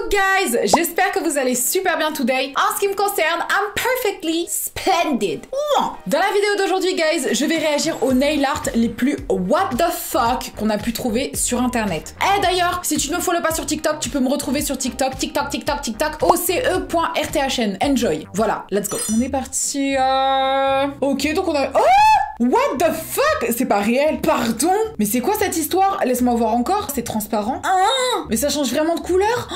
guys, j'espère que vous allez super bien today. En ce qui me concerne, I'm perfectly splendid. Dans la vidéo d'aujourd'hui guys, je vais réagir aux nail art les plus what the fuck qu'on a pu trouver sur internet. Et d'ailleurs, si tu ne me follow pas sur TikTok, tu peux me retrouver sur TikTok, oce.rthn. Enjoy. Voilà, let's go. On est parti. Ok, donc on a... Oh! What the fuck? C'est pas réel, pardon? Mais c'est quoi cette histoire? Laisse-moi voir encore, c'est transparent. Mais ça change vraiment de couleur?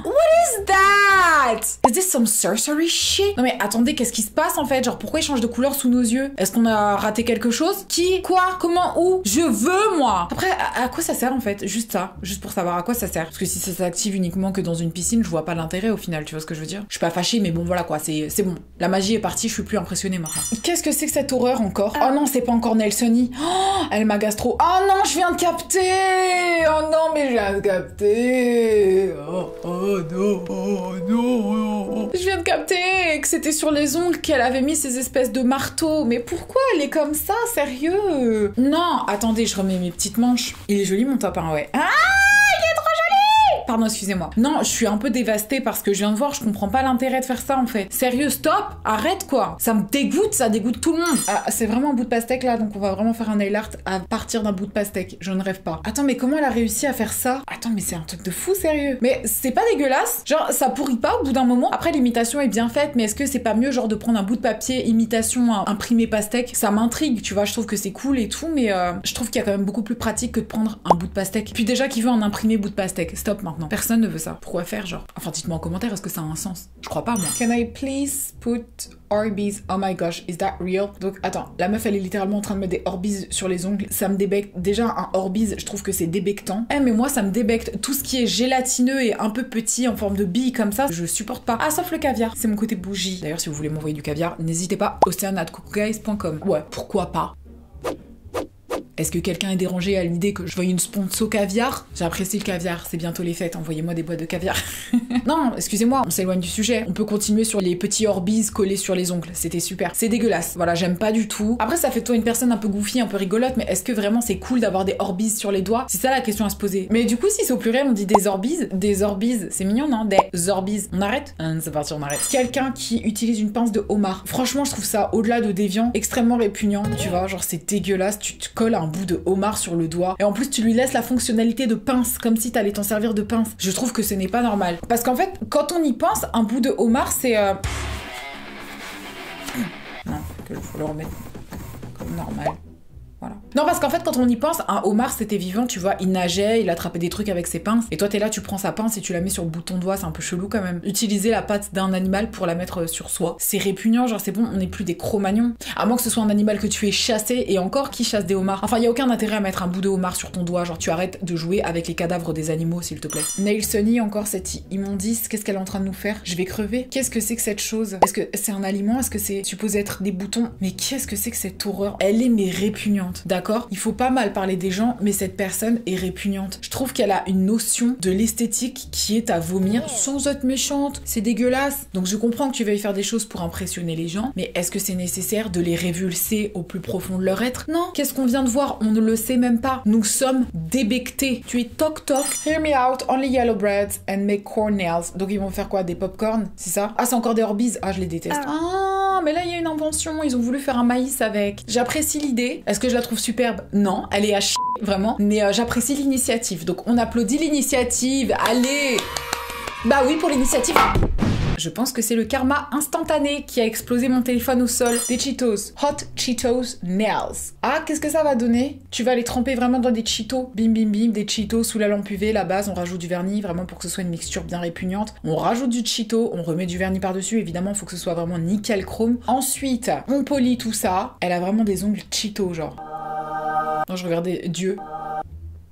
What is that? Is this some sorcery shit? Non mais attendez, qu'est-ce qui se passe en fait? Genre pourquoi il change de couleur sous nos yeux? Est-ce qu'on a raté quelque chose? Qui? Quoi? Comment? Où? Je veux moi! Après, à quoi ça sert en fait? Juste ça, juste pour savoir à quoi ça sert. Parce que si ça s'active uniquement que dans une piscine, je vois pas l'intérêt au final, tu vois ce que je veux dire? Je suis pas fâchée, mais bon voilà quoi, c'est bon. La magie est partie, je suis plus impressionnée maintenant. Qu'est-ce que c'est que cette horreur encore? Oh non, c'est pas encore Nelsony. Oh, elle m'agace trop. Oh non, je viens de capter. Oh non, mais je viens de capter. Oh non, oh non. Je viens de capter que c'était sur les ongles qu'elle avait mis ces espèces de marteaux. Mais pourquoi elle est comme ça, sérieux? Non, attendez, je remets mes petites manches. Il est joli mon top, hein, ouais. Ah, il est trop joli. Pardon, excusez-moi. Non, je suis un peu dévastée parce que je viens de voir, je comprends pas l'intérêt de faire ça en fait. Sérieux, stop, arrête quoi. Ça me dégoûte, ça dégoûte tout le monde. Ah, c'est vraiment un bout de pastèque là, donc on va vraiment faire un nail art à partir d'un bout de pastèque. Je ne rêve pas. Attends, mais comment elle a réussi à faire ça? Attends, mais c'est un truc de fou, sérieux. Mais c'est pas dégueulasse? Genre, ça pourrit pas au bout d'un moment? Après, l'imitation est bien faite, mais est-ce que c'est pas mieux genre de prendre un bout de papier, imitation, imprimé pastèque? Ça m'intrigue, tu vois, je trouve que c'est cool et tout, mais je trouve qu'il y a quand même beaucoup plus pratique que de prendre un bout de pastèque. Puis déjà, qui veut un imprimé bout de pastèque? Stop maintenant. Personne ne veut ça. Pourquoi faire genre? Enfin, dites-moi en commentaire, est-ce que ça a un sens? Je crois pas, moi. Can I please put Orbeez? Oh my gosh, is that real? Donc, attends, la meuf, elle est littéralement en train de mettre des Orbeez sur les ongles. Ça me débecte. Déjà, un Orbeez, je trouve que c'est débectant. Eh, mais moi, ça me débecte. Tout ce qui est gélatineux et un peu petit, en forme de bille comme ça, je supporte pas. Ah, sauf le caviar. C'est mon côté bougie. D'ailleurs, si vous voulez m'envoyer du caviar, n'hésitez pas. ocean@cocoguys.com. Ouais, pourquoi pas? Est-ce que quelqu'un est dérangé à l'idée que je veuille une sponsor caviar? J'apprécie le caviar, c'est bientôt les fêtes, envoyez-moi des boîtes de caviar. Non, excusez-moi, on s'éloigne du sujet. On peut continuer sur les petits Orbeez collés sur les ongles, c'était super. C'est dégueulasse, voilà, j'aime pas du tout. Après, ça fait de toi une personne un peu goofy, un peu rigolote, mais est-ce que vraiment c'est cool d'avoir des Orbeez sur les doigts? C'est ça la question à se poser. Mais du coup, si c'est au pluriel, on dit des Orbeez, c'est mignon, non? Des Orbeez. On arrête? C'est parti, on arrête. Quelqu'un qui utilise une pince de homard. Franchement, je trouve ça, au-delà de déviant, extrêmement répugnant, tu vois, genre c'est dégueulasse, tu te colles un bout de homard sur le doigt et en plus tu lui laisses la fonctionnalité de pince comme si t'allais t'en servir de pince. Je trouve que ce n'est pas normal parce qu'en fait quand on y pense, un bout de homard c'est non, faut le remettre comme normal. Voilà. Non, parce qu'en fait, quand on y pense, un homard c'était vivant, tu vois, il nageait, il attrapait des trucs avec ses pinces, et toi t'es là, tu prends sa pince et tu la mets sur le bout de ton doigt, c'est un peu chelou quand même. Utiliser la patte d'un animal pour la mettre sur soi, c'est répugnant, genre c'est bon, on n'est plus des Cro-Magnons. À moins que ce soit un animal que tu aies chassé, et encore qui chasse des homards. Enfin, y a aucun intérêt à mettre un bout de homard sur ton doigt, genre tu arrêtes de jouer avec les cadavres des animaux, s'il te plaît. Nelsony, encore cette immondice, qu'est-ce qu'elle est en train de nous faire? Je vais crever. Qu'est-ce que c'est que cette chose? Est-ce que c'est un aliment? Est-ce que c'est supposé être des boutons? Mais qu'est-ce que c'est que cette horreur? Elle est mais répugnante, d'accord? Il faut pas mal parler des gens, mais cette personne est répugnante. Je trouve qu'elle a une notion de l'esthétique qui est à vomir sans être méchante. C'est dégueulasse. Donc je comprends que tu veuilles faire des choses pour impressionner les gens, mais est-ce que c'est nécessaire de les révulser au plus profond de leur être? Non. Qu'est-ce qu'on vient de voir? On ne le sait même pas. Nous sommes débectés. Tu es toc toc. Hear me out, only yellow breads and make corn nails. Donc ils vont faire quoi? Des popcorn? C'est ça? Ah, c'est encore des Orbeez. Ah, je les déteste. Ah, mais là il y a une invention. Ils ont voulu faire un maïs avec. J'apprécie l'idée. Est-ce que je la trouve superbe? Non, elle est à chier, vraiment. Mais j'apprécie l'initiative. Donc on applaudit l'initiative. Allez! Bah oui, pour l'initiative. Je pense que c'est le karma instantané qui a explosé mon téléphone au sol. Des Cheetos. Hot Cheetos Nails. Ah, qu'est-ce que ça va donner? Tu vas les tremper vraiment dans des Cheetos. Bim bim bim, des Cheetos sous la lampe UV. La base, on rajoute du vernis, vraiment pour que ce soit une mixture bien répugnante. On rajoute du Cheeto, on remet du vernis par-dessus. Évidemment, il faut que ce soit vraiment nickel chrome. Ensuite, on polit tout ça. Elle a vraiment des ongles Cheeto, genre. Non, je regardais Dieu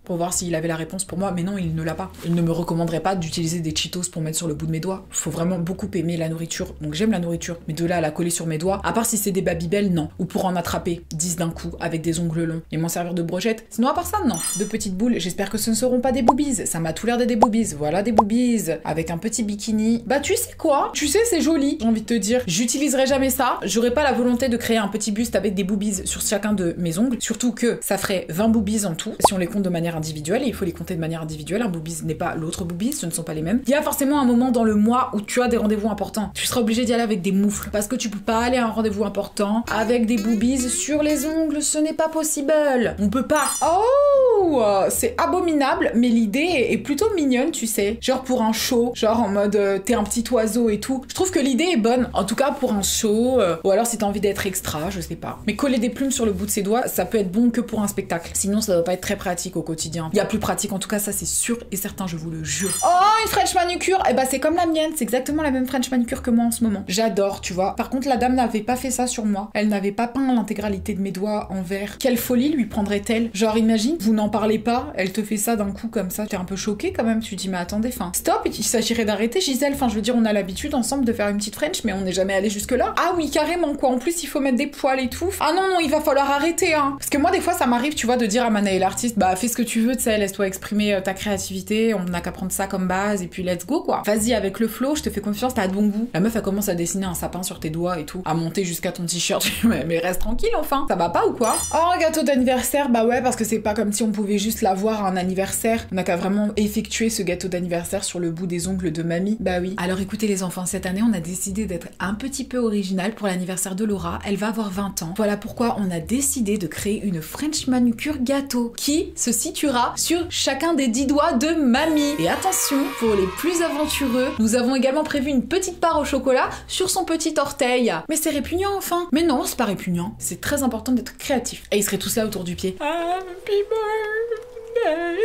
pour voir s'il avait la réponse pour moi, mais non, il ne l'a pas. Il ne me recommanderait pas d'utiliser des Cheetos pour mettre sur le bout de mes doigts. Faut vraiment beaucoup aimer la nourriture, donc j'aime la nourriture, mais de là à la coller sur mes doigts, à part si c'est des Babybel, non. Ou pour en attraper 10 d'un coup, avec des ongles longs, et m'en servir de brochette. Sinon, à part ça, non. De petites boules, j'espère que ce ne seront pas des boobies. Ça m'a tout l'air d'être des boobies. Voilà des boobies, avec un petit bikini. Bah tu sais quoi? Tu sais, c'est joli, j'ai envie de te dire. J'utiliserai jamais ça, j'aurais pas la volonté de créer un petit buste avec des boobies sur chacun de mes ongles, surtout que ça ferait 20 boobies en tout, si on les compte de manière manière individuelle et il faut les compter de manière individuelle. Un boobies n'est pas l'autre boobies, ce ne sont pas les mêmes. Il y a forcément un moment dans le mois où tu as des rendez-vous importants. Tu seras obligé d'y aller avec des moufles parce que tu peux pas aller à un rendez-vous important avec des boobies sur les ongles, ce n'est pas possible. On peut pas. Oh, c'est abominable, mais l'idée est plutôt mignonne, tu sais. Genre pour un show, genre en mode t'es un petit oiseau et tout. Je trouve que l'idée est bonne, en tout cas pour un show, ou alors si t'as envie d'être extra, je sais pas. Mais coller des plumes sur le bout de ses doigts, ça peut être bon que pour un spectacle. Sinon, ça va pas être très pratique au quotidien. Il y a plus pratique, en tout cas, ça c'est sûr et certain, je vous le jure. Oh, une French manucure. Eh ben c'est comme la mienne, c'est exactement la même French manucure que moi en ce moment. J'adore, tu vois. Par contre, la dame n'avait pas fait ça sur moi. Elle n'avait pas peint l'intégralité de mes doigts en vert. Quelle folie lui prendrait-elle? Genre, imagine, vous n'en parlez pas, elle te fait ça d'un coup comme ça. T'es un peu choquée quand même. Tu te dis, mais attendez, stop, il s'agirait d'arrêter, Gisèle. Je veux dire, on a l'habitude ensemble de faire une petite French, mais on n'est jamais allé jusque-là. Ah oui, carrément, quoi. En plus, il faut mettre des poils et tout. Ah non, il va falloir arrêter, hein. Parce que moi, des fois, ça m'arrive, tu vois, de dire à ma nail artiste, bah, fais ce que tu veux, tu sais, laisse-toi exprimer ta créativité, on n'a qu'à prendre ça comme base, et puis let's go, quoi. Vas-y, avec le flow, je te fais confiance, t'as de bon goût. La meuf, elle commence à dessiner un sapin sur tes doigts et tout, à monter jusqu'à ton t-shirt. mais reste tranquille, enfin. Ça va pas ou quoi? Oh, un gâteau d'anniversaire, bah ouais, parce que c'est pas comme si on pouvait juste l'avoir à un anniversaire. On n'a qu'à vraiment effectuer ce gâteau d'anniversaire sur le bout des ongles de mamie. Bah oui. Alors écoutez les enfants, cette année, on a décidé d'être un petit peu original pour l'anniversaire de Laura. Elle va avoir 20 ans. Voilà pourquoi on a décidé de créer une French manucure gâteau qui se situera sur chacun des 10 doigts de mamie. Et attention, pour les plus aventureux, nous avons également prévu une petite part au chocolat sur son petit orteil. Mais c'est répugnant enfin. Mais non, c'est pas répugnant. C'est très important d'être créatif. Et ils seraient tous là autour du pied. Happy birthday.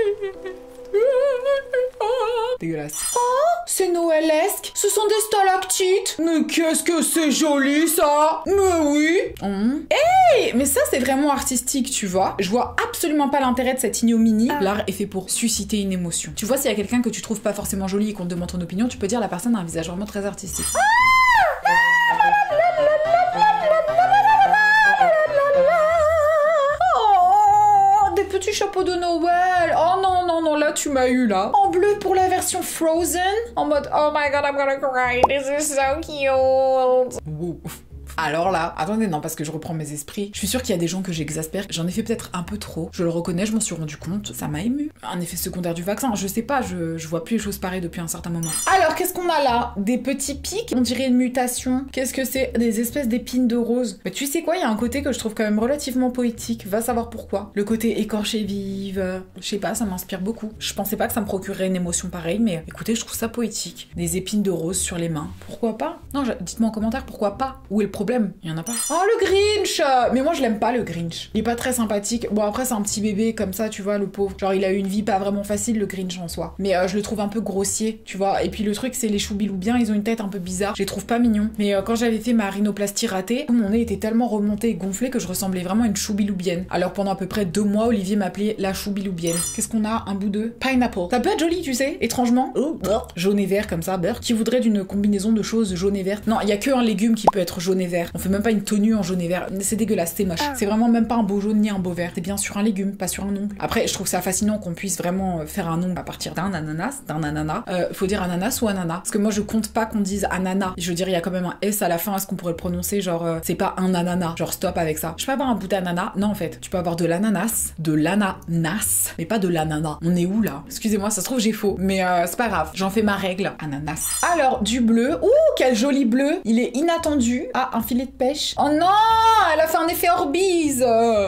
Dégueulasse. Oh, c'est noëlesque. Ce sont des stalactites. Mais qu'est-ce que c'est joli ça. Mais oui. Hey, mais ça c'est vraiment artistique, tu vois. Je vois absolument pas l'intérêt de cette ignominie. L'art est fait pour susciter une émotion. Tu vois, s'il y a quelqu'un que tu trouves pas forcément joli et qu'on te demande ton opinion, tu peux dire la personne a un visage vraiment très artistique. Petit chapeau de Noël. Oh non, là tu m'as eu là. En bleu pour la version Frozen. En mode oh my god, I'm gonna cry. This is so cute. Wow. Alors là, attendez, non, parce que je reprends mes esprits. Je suis sûre qu'il y a des gens que j'exaspère. J'en ai fait peut-être un peu trop. Je le reconnais, je m'en suis rendu compte. Ça m'a ému. Un effet secondaire du vaccin. Je sais pas, je vois plus les choses pareilles depuis un certain moment. Alors, qu'est-ce qu'on a là? Des petits pics? On dirait une mutation. Qu'est-ce que c'est? Des espèces d'épines de rose. Mais tu sais quoi? Il y a un côté que je trouve quand même relativement poétique. Va savoir pourquoi. Le côté écorché vive. Je sais pas, ça m'inspire beaucoup. Je pensais pas que ça me procurerait une émotion pareille, mais écoutez, je trouve ça poétique. Des épines de rose sur les mains. Pourquoi pas? Non, dites-moi en commentaire pourquoi pas. Où est le problème? Il y en a pas. Oh, le Grinch! Mais moi, je l'aime pas, le Grinch. Il est pas très sympathique. Bon, après, c'est un petit bébé, comme ça, tu vois, le pauvre. Genre, il a eu une vie pas vraiment facile, le Grinch, en soi. Mais je le trouve un peu grossier, tu vois. Et puis, le truc, c'est les choubiloubiens, ils ont une tête un peu bizarre. Je les trouve pas mignons. Mais quand j'avais fait ma rhinoplastie ratée, mon nez était tellement remonté et gonflé que je ressemblais vraiment à une choubiloubienne. Alors, pendant à peu près 2 mois, Olivier m'appelait la choubiloubienne. Qu'est-ce qu'on a? Un bout de pineapple. Ça peut être joli, tu sais, étrangement. Oh, jaune et vert, comme ça, Qui voudrait d'une combinaison de choses jaune et vert? Non, il y a que un légume qui peut être jaune et vert. On fait même pas une tenue en jaune et vert. C'est dégueulasse, c'est moche. C'est vraiment même pas un beau jaune ni un beau vert. C'est bien sur un légume, pas sur un ongle. Après, je trouve ça fascinant qu'on puisse vraiment faire un ongle à partir d'un ananas, faut dire ananas ou ananas. Parce que moi, je compte pas qu'on dise ananas. Je veux dire, il y a quand même un S à la fin. Est-ce qu'on pourrait le prononcer genre, c'est pas un ananas. Genre, stop avec ça. Je peux avoir un bout d'ananas. Non, en fait. Tu peux avoir de l'ananas, mais pas de l'ananas. On est où là? Excusez-moi, ça se trouve, j'ai faux. Mais c'est pas grave. J'en fais ma règle. Ananas. Alors, du bleu. Ouh, quel joli bleu. Il est inattendu. Ah, un filet de pêche. Oh non, elle a fait un effet Orbeez.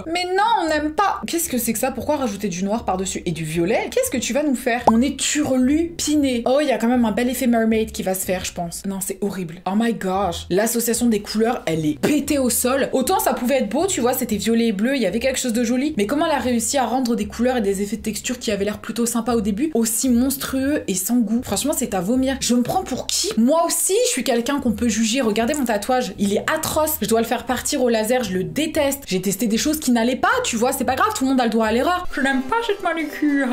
Mais non, on n'aime pas. Qu'est-ce que c'est que ça? Pourquoi rajouter du noir par-dessus? Et du violet? Qu'est-ce que tu vas nous faire? On est turlupiné. Oh, il y a quand même un bel effet mermaid qui va se faire, je pense. Non, c'est horrible. Oh my gosh. L'association des couleurs, elle est pétée au sol. Autant ça pouvait être beau, tu vois, c'était violet et bleu, il y avait quelque chose de joli. Mais comment elle a réussi à rendre des couleurs et des effets de texture qui avaient l'air plutôt sympa au début, aussi monstrueux et sans goût? Franchement, c'est à vomir. Je me prends pour qui? Moi aussi, je suis quelqu'un qu'on peut juger. Regardez mon tatouage, il est atroce. Je dois le faire partir au laser, je le déteste. J'ai testé des choses qui n'allaient pas, tu vois, c'est pas grave, tout le monde a le droit à l'erreur. Je n'aime pas cette manucure.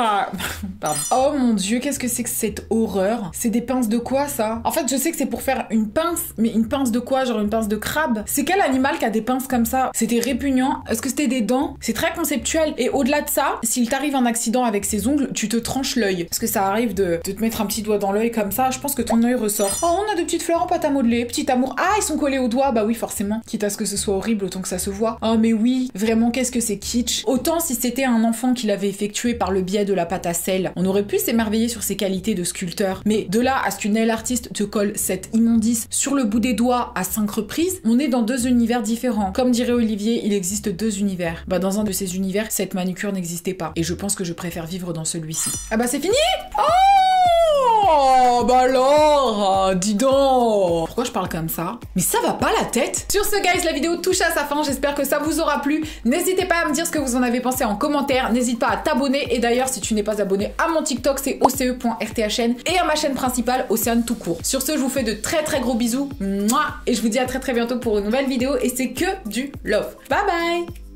Pardon. Oh mon dieu, qu'est-ce que c'est que cette horreur? C'est des pinces de quoi ça? En fait, je sais que c'est pour faire une pince, mais une pince de quoi? Genre une pince de crabe? C'est quel animal qui a des pinces comme ça? C'était répugnant. Est-ce que c'était des dents? C'est très conceptuel. Et au-delà de ça, s'il t'arrive un accident avec ses ongles, tu te tranches l'œil. Parce que ça arrive de te mettre un petit doigt dans l'œil comme ça, je pense que ton œil ressort. Oh, on a des petites fleurs en pâte à modeler, petit amour. Ah, ils sont collés au doigt. bah oui, forcément. Quitte à ce que ce soit horrible, autant que ça se voit. Ah mais oui, vraiment, qu'est-ce que c'est kitsch. Autant si c'était un enfant qui l'avait effectué par le biais de la pâte à sel, on aurait pu s'émerveiller sur ses qualités de sculpteur. Mais de là à ce qu'une nail artiste te colle cette immondice sur le bout des doigts à 5 reprises, on est dans 2 univers différents. Comme dirait Olivier, il existe 2 univers. Bah dans un de ces univers, cette manucure n'existait pas. Et je pense que je préfère vivre dans celui-ci. Ah bah c'est fini. Oh bah alors, dis donc. Pourquoi je parle comme ça? Mais ça va pas la tête? Sur ce guys, la vidéo touche à sa fin, j'espère que ça vous aura plu. N'hésitez pas à me dire ce que vous en avez pensé en commentaire, n'hésite pas à t'abonner, et d'ailleurs si tu n'es pas abonné à mon TikTok, c'est oce.rthn, et à ma chaîne principale, Océane tout court. Sur ce, je vous fais de très très gros bisous, et je vous dis à très très bientôt pour une nouvelle vidéo, et c'est que du love. Bye bye.